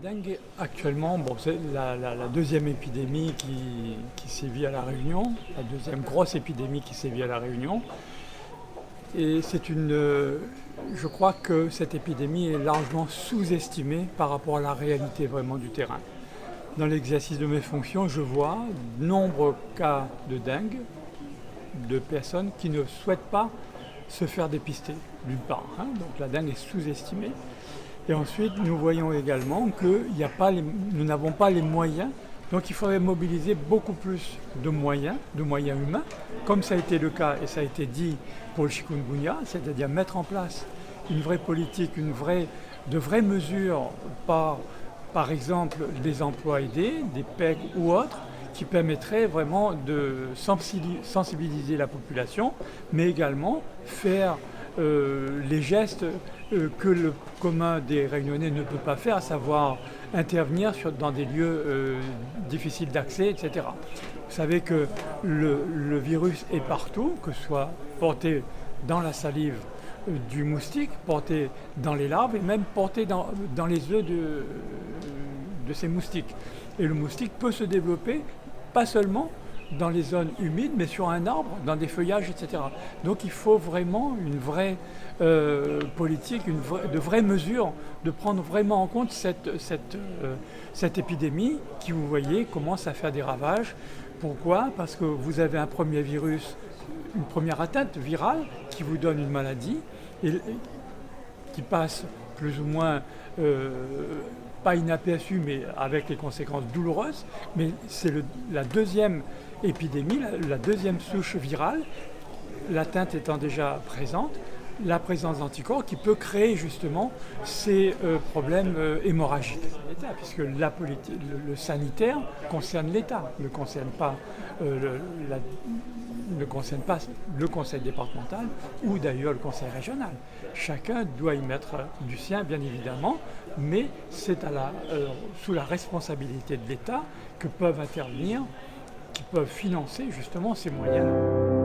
dengue, actuellement, bon, c'est la deuxième épidémie qui sévit à La Réunion, la deuxième grosse épidémie qui sévit à La Réunion. Et je crois que cette épidémie est largement sous-estimée par rapport à la réalité vraiment du terrain. Dans l'exercice de mes fonctions, je vois de nombreux cas de dengue, de personnes qui ne souhaitent pas se faire dépister, d'une part. Donc la dengue est sous-estimée. Et ensuite, nous voyons également que nous n'avons pas les moyens. Donc il faudrait mobiliser beaucoup plus de moyens humains, comme ça a été le cas et ça a été dit pour le chikungunya, c'est-à-dire mettre en place une vraie politique, de vraies mesures par exemple des emplois aidés, des PEC ou autres, qui permettraient vraiment de sensibiliser la population, mais également faire les gestes que le commun des Réunionnais ne peut pas faire, à savoir intervenir dans des lieux difficiles d'accès, etc. Vous savez que le virus est partout, que ce soit porté dans la salive du moustique, porté dans les larves et même porté dans les œufs de ces moustiques. Et le moustique peut se développer pas seulement dans les zones humides, mais sur un arbre, dans des feuillages, etc. Donc il faut vraiment une vraie politique, de vraies mesures, de prendre vraiment en compte cette épidémie qui, vous voyez, commence à faire des ravages. Pourquoi ? Parce que vous avez un premier virus, une première atteinte virale qui vous donne une maladie et qui passe plus ou moins pas inaperçu, mais avec les conséquences douloureuses. Mais c'est la deuxième épidémie, la deuxième souche virale, l'atteinte étant déjà présente, la présence d'anticorps qui peut créer justement ces problèmes hémorragiques. Puisque le sanitaire concerne l'État, ne concerne pas le conseil départemental ou d'ailleurs le conseil régional. Chacun doit y mettre du sien, bien évidemment, mais c'est sous la responsabilité de l'État que peuvent intervenir, qui peuvent financer justement ces moyens-là.